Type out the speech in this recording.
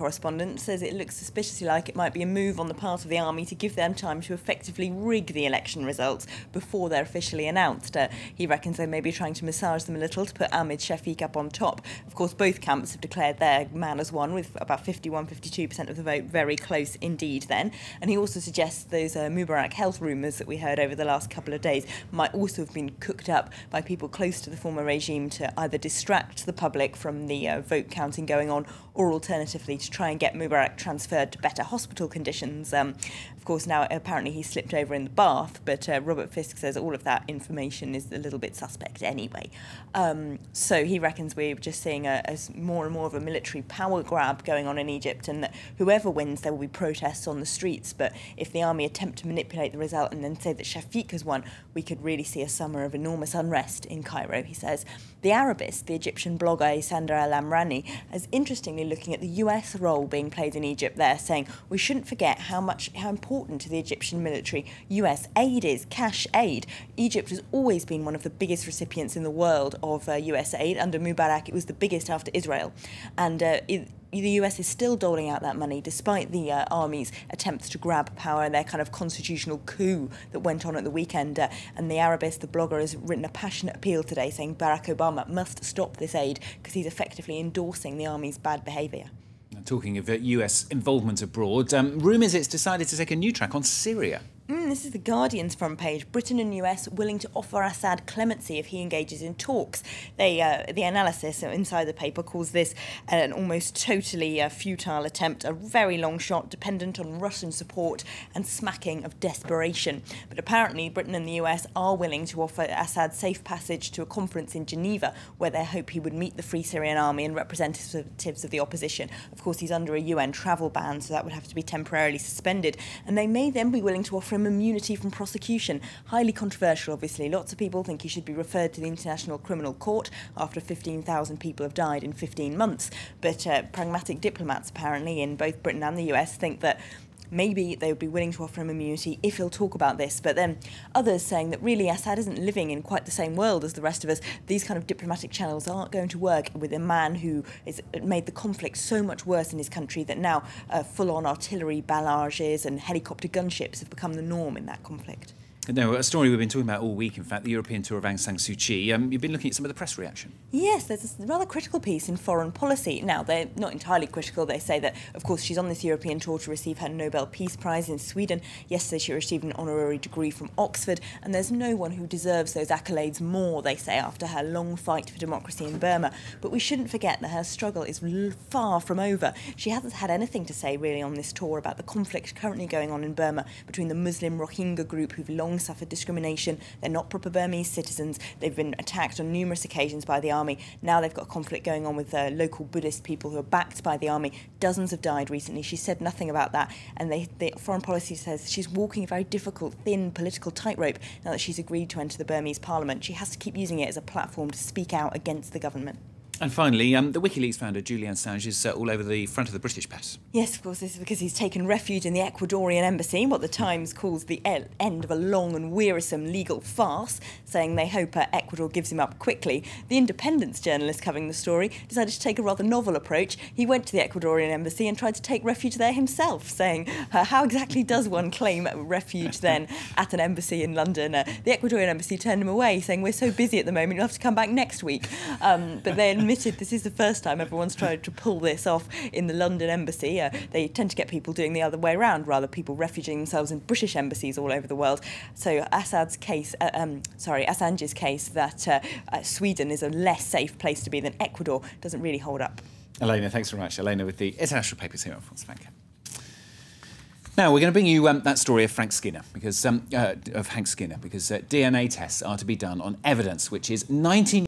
correspondent, says it looks suspiciously like it might be a move on the part of the army to give them time to effectively rig the election results before they're officially announced. He reckons they may be trying to massage them a little to put Ahmed Shafiq up on top. Of course, both camps have declared their man as won, with about 51-52% of the vote, very close indeed then. And he also suggests those Mubarak health rumours that we heard over the last couple of days might also have been cooked up by people close to the former regime to either distract the public from the vote counting going on, or alternatively to try and get Mubarak transferred to better hospital conditions. Of course, now apparently he slipped over in the bath, but Robert Fisk says all of that information is a little bit suspect anyway. So he reckons we're just seeing more and more of a military power grab going on in Egypt, and that whoever wins, there will be protests on the streets. But if the army attempt to manipulate the result and then say that Shafiq has won, we could really see a summer of enormous unrest in Cairo, he says. The Arabist, the Egyptian blogger Sandra Al-Amrani, is interestingly looking at the US role being played in Egypt there, saying we shouldn't forget how important to the Egyptian military US aid is, cash aid. Egypt has always been one of the biggest recipients in the world of US aid. Under Mubarak, it was the biggest after Israel. And the US is still doling out that money despite the army's attempts to grab power and their kind of constitutional coup that went on at the weekend. And the Arabist, the blogger, has written a passionate appeal today saying Barack Obama must stop this aid because he's effectively endorsing the army's bad behaviour. Talking of US involvement abroad, rumours it's decided to take a new track on Syria. This is the Guardian's front page. Britain and US willing to offer Assad clemency if he engages in talks. The analysis inside the paper calls this an almost totally futile attempt, a very long shot dependent on Russian support and smacking of desperation. But apparently Britain and the US are willing to offer Assad safe passage to a conference in Geneva where they hope he would meet the Free Syrian Army and representatives of the opposition. Of course, he's under a UN travel ban, so that would have to be temporarily suspended. And they may then be willing to offer him immunity from prosecution. Highly controversial, obviously. Lots of people think he should be referred to the International Criminal Court after 15,000 people have died in 15 months. But pragmatic diplomats, apparently, in both Britain and the US think that maybe they would be willing to offer him immunity if he'll talk about this. But then others saying that really Assad isn't living in quite the same world as the rest of us. These kind of diplomatic channels aren't going to work with a man who has made the conflict so much worse in his country that now full-on artillery barrages and helicopter gunships have become the norm in that conflict. No, a story we've been talking about all week, in fact, the European tour of Aung San Suu Kyi. You've been looking at some of the press reaction. Yes, there's a rather critical piece in Foreign Policy. Now, they're not entirely critical. They say that, of course, she's on this European tour to receive her Nobel Peace Prize in Sweden. Yesterday, she received an honorary degree from Oxford, and there's no one who deserves those accolades more, they say, after her long fight for democracy in Burma. But we shouldn't forget that her struggle is far from over. She hasn't had anything to say, really, on this tour about the conflict currently going on in Burma between the Muslim Rohingya group who've long suffered discrimination. They're not proper Burmese citizens. They've been attacked on numerous occasions by the army. Now they've got a conflict going on with local Buddhist people who are backed by the army. Dozens have died recently. She said nothing about that. And the Foreign Policy says she's walking a very difficult, thin political tightrope now that she's agreed to enter the Burmese parliament. She has to keep using it as a platform to speak out against the government. And finally, the WikiLeaks founder Julian Assange is all over the front of the British press. Yes, of course, this is because he's taken refuge in the Ecuadorian embassy, what the Times calls the end of a long and wearisome legal farce, saying they hope Ecuador gives him up quickly. The Independence journalist covering the story decided to take a rather novel approach. He went to the Ecuadorian embassy and tried to take refuge there himself, saying, how exactly does one claim refuge then at an embassy in London? The Ecuadorian embassy turned him away, saying, we're so busy at the moment, you'll have to come back next week. But they admitted this is the first time everyone's tried to pull this off in the London embassy. They tend to get people doing the other way around, rather people refuging themselves in British embassies all over the world. So Assange's case that Sweden is a less safe place to be than Ecuador doesn't really hold up. Elena, thanks very much. Elena with the international papers here on France 24. Now we're going to bring you that story of Hank Skinner because DNA tests are to be done on evidence which is 19